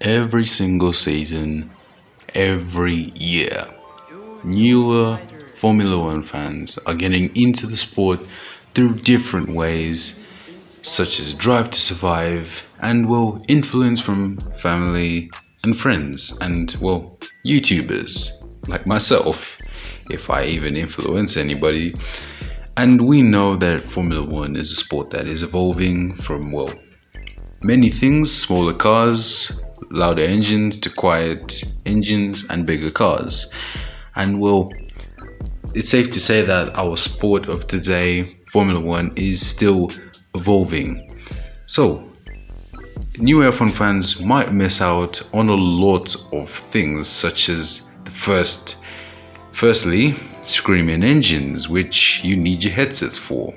Every single season, every year, newer Formula One fans are getting into the sport through different ways, such as Drive to Survive, and influence from family and friends, and YouTubers like myself, if I even influence anybody. And we know that Formula One is a sport that is evolving from, many things: smaller cars, louder engines, to quiet engines and bigger cars. And it's safe to say that our sport of today, Formula One, is still evolving. So, new F1 fans might miss out on a lot of things, such as firstly, screaming engines, which you need your headsets for.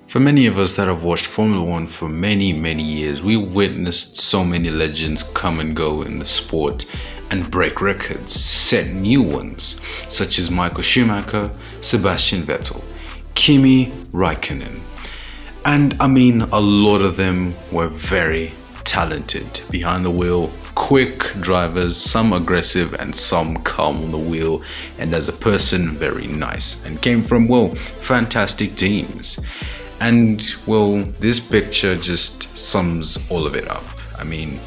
For many of us that have watched Formula One for many, many years, we witnessed so many legends come and go in the sport and break records, set new ones, such as Michael Schumacher, Sebastian Vettel, Kimi Raikkonen. And I mean, a lot of them were very talented behind the wheel, quick drivers, some aggressive and some calm on the wheel, and as a person, very nice, and came from, fantastic teams. And this picture just sums all of it up. I mean,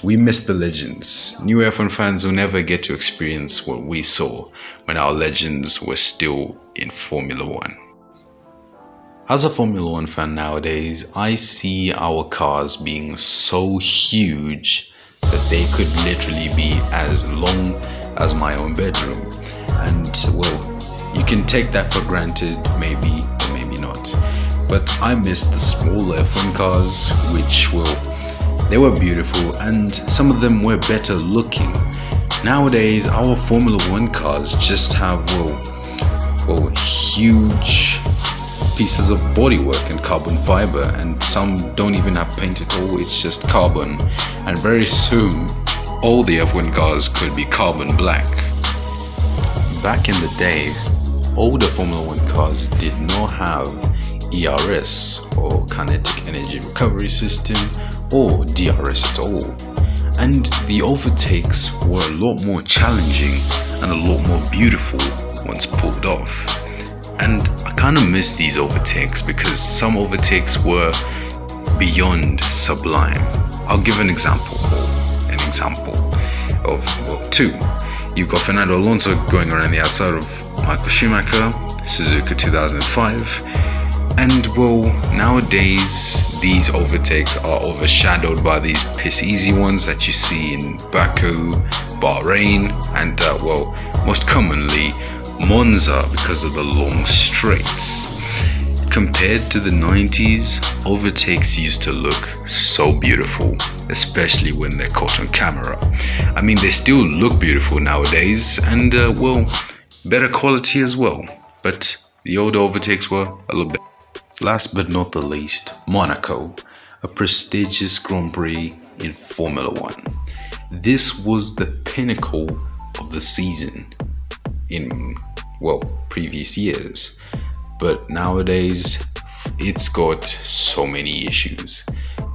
we miss the legends. New F1 fans will never get to experience what we saw when our legends were still in Formula One. As a Formula One fan nowadays, I see our cars being so huge that they could literally be as long as my own bedroom. And you can take that for granted, maybe or maybe not. But I miss the smaller F1 cars, which they were beautiful, and some of them were better looking. Nowadays, our Formula One cars just have huge pieces of bodywork and carbon fiber, and some don't even have paint at all. It's just carbon, and very soon all the F1 cars could be carbon black. Back in the day, older Formula One cars did not have ERS, or kinetic energy recovery system, or DRS at all, and the overtakes were a lot more challenging and a lot more beautiful once pulled off. And I kind of miss these overtakes because some overtakes were beyond sublime. I'll give an example of two. You've got Fernando Alonso going around the outside of Michael Schumacher, Suzuka 2005. And nowadays these overtakes are overshadowed by these piss easy ones that you see in Baku, Bahrain, and most commonly Monza, because of the long straights. Compared to the 90s, overtakes used to look so beautiful, especially when they're caught on camera. I mean, they still look beautiful nowadays, and better quality as well, but the old overtakes were a little bit. Last but not the least, Monaco, a prestigious Grand Prix in Formula One. This was the pinnacle of the season in, previous years. But nowadays, it's got so many issues.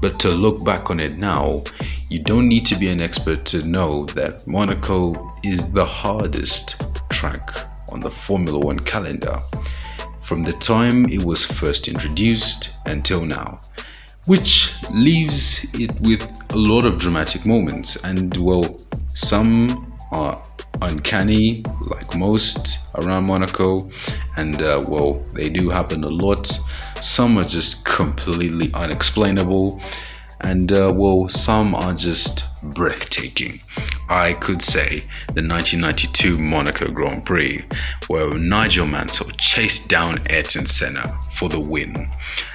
But to look back on it now, you don't need to be an expert to know that Monaco is the hardest track on the Formula One calendar, from the time it was first introduced until now, which leaves it with a lot of dramatic moments, and well, some are uncanny, like most around Monaco, and well, they do happen a lot. Some are just completely unexplainable, and well, some are just breathtaking. I could say the 1992 Monaco Grand Prix, where Nigel Mansell chased down Ayrton Senna for the win,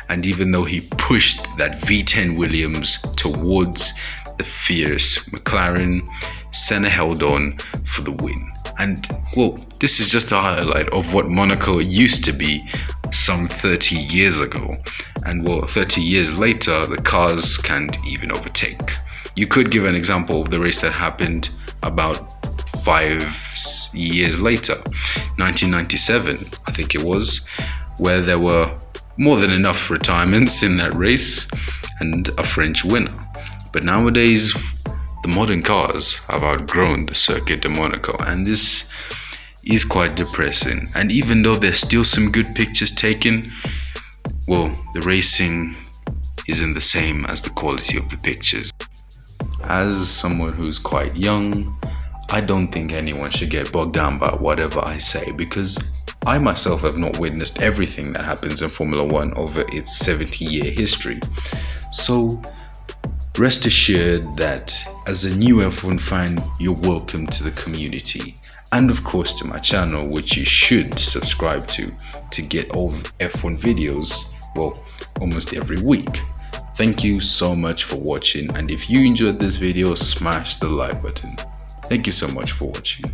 and even though he pushed that V10 Williams towards the fierce McLaren, Senna held on for the win. And well, this is just a highlight of what Monaco used to be some 30 years ago. And well, 30 years later, the cars can't even overtake. You could give an example of the race that happened about 5 years later, 1997, I think it was, where there were more than enough retirements in that race and a French winner. But nowadays, the modern cars have outgrown the Circuit de Monaco, and this is quite depressing. And even though there's still some good pictures taken, well, the racing isn't the same as the quality of the pictures. As someone who's quite young, I don't think anyone should get bogged down by whatever I say, because I myself have not witnessed everything that happens in Formula One over its 70-year history. So rest assured that as a new F1 fan, you're welcome to the community, and of course to my channel, which you should subscribe to get all F1 videos, well, almost every week. Thank you so much for watching, and if you enjoyed this video, smash the like button. Thank you so much for watching.